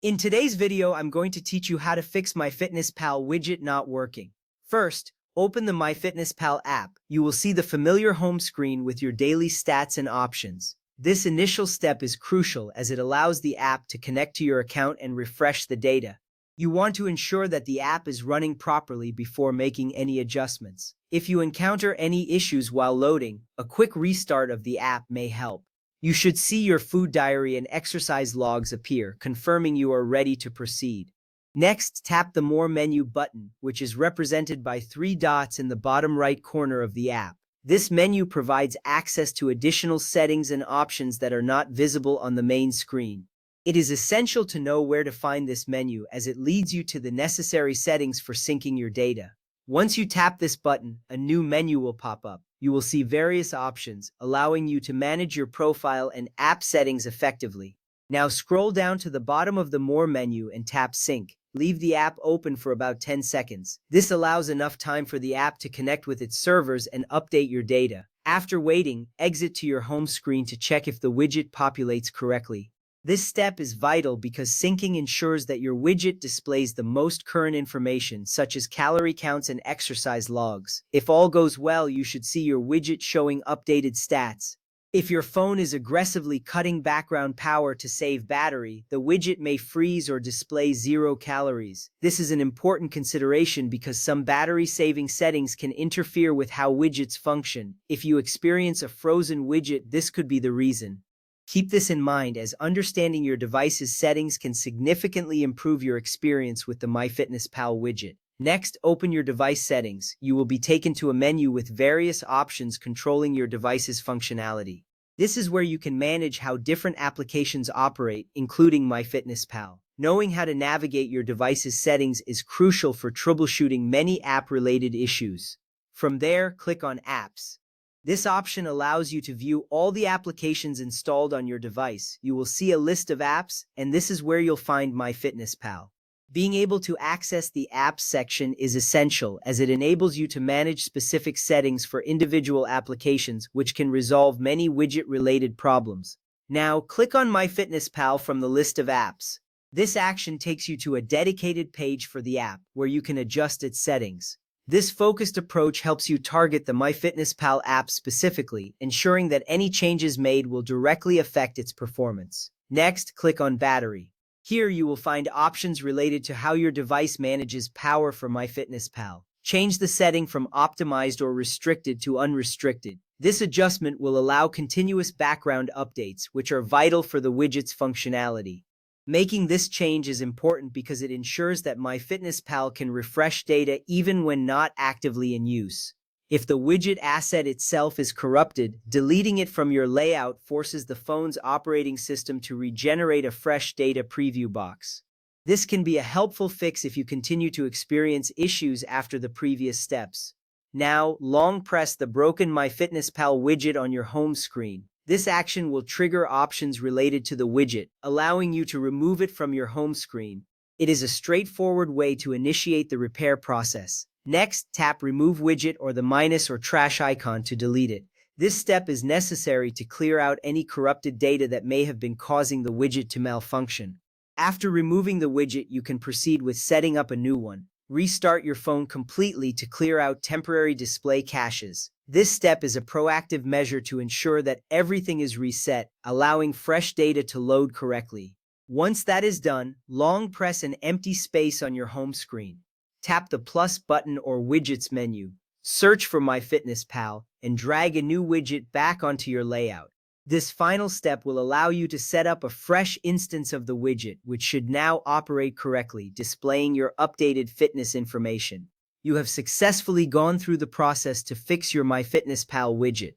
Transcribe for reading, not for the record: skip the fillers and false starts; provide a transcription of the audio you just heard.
In today's video, I'm going to teach you how to fix MyFitnessPal widget not working. First, open the MyFitnessPal app. You will see the familiar home screen with your daily stats and options. This initial step is crucial as it allows the app to connect to your account and refresh the data. You want to ensure that the app is running properly before making any adjustments. If you encounter any issues while loading, a quick restart of the app may help. You should see your food diary and exercise logs appear, confirming you are ready to proceed. Next, tap the More menu button, which is represented by three dots in the bottom right corner of the app. This menu provides access to additional settings and options that are not visible on the main screen. It is essential to know where to find this menu as it leads you to the necessary settings for syncing your data. Once you tap this button, a new menu will pop up. You will see various options, allowing you to manage your profile and app settings effectively. Now scroll down to the bottom of the More menu and tap Sync. Leave the app open for about 10 seconds. This allows enough time for the app to connect with its servers and update your data. After waiting, exit to your home screen to check if the widget populates correctly. This step is vital because syncing ensures that your widget displays the most current information, such as calorie counts and exercise logs. If all goes well, you should see your widget showing updated stats. If your phone is aggressively cutting background power to save battery, the widget may freeze or display 0 calories. This is an important consideration because some battery-saving settings can interfere with how widgets function. If you experience a frozen widget, this could be the reason. Keep this in mind as understanding your device's settings can significantly improve your experience with the MyFitnessPal widget. Next, open your device settings. You will be taken to a menu with various options controlling your device's functionality. This is where you can manage how different applications operate, including MyFitnessPal. Knowing how to navigate your device's settings is crucial for troubleshooting many app-related issues. From there, click on Apps. This option allows you to view all the applications installed on your device. You will see a list of apps, and this is where you'll find MyFitnessPal. Being able to access the Apps section is essential as it enables you to manage specific settings for individual applications, which can resolve many widget-related problems. Now, click on MyFitnessPal from the list of apps. This action takes you to a dedicated page for the app, where you can adjust its settings. This focused approach helps you target the MyFitnessPal app specifically, ensuring that any changes made will directly affect its performance. Next, click on Battery. Here you will find options related to how your device manages power for MyFitnessPal. Change the setting from optimized or restricted to unrestricted. This adjustment will allow continuous background updates, which are vital for the widget's functionality. Making this change is important because it ensures that MyFitnessPal can refresh data even when not actively in use. If the widget asset itself is corrupted, deleting it from your layout forces the phone's operating system to regenerate a fresh data preview box. This can be a helpful fix if you continue to experience issues after the previous steps. Now, long press the broken MyFitnessPal widget on your home screen. This action will trigger options related to the widget, allowing you to remove it from your home screen. It is a straightforward way to initiate the repair process. Next, tap Remove Widget or the minus or trash icon to delete it. This step is necessary to clear out any corrupted data that may have been causing the widget to malfunction. After removing the widget, you can proceed with setting up a new one. Restart your phone completely to clear out temporary display caches. This step is a proactive measure to ensure that everything is reset, allowing fresh data to load correctly. Once that is done, long press an empty space on your home screen. Tap the plus button or widgets menu. Search for MyFitnessPal and drag a new widget back onto your layout. This final step will allow you to set up a fresh instance of the widget, which should now operate correctly, displaying your updated fitness information. You have successfully gone through the process to fix your MyFitnessPal widget.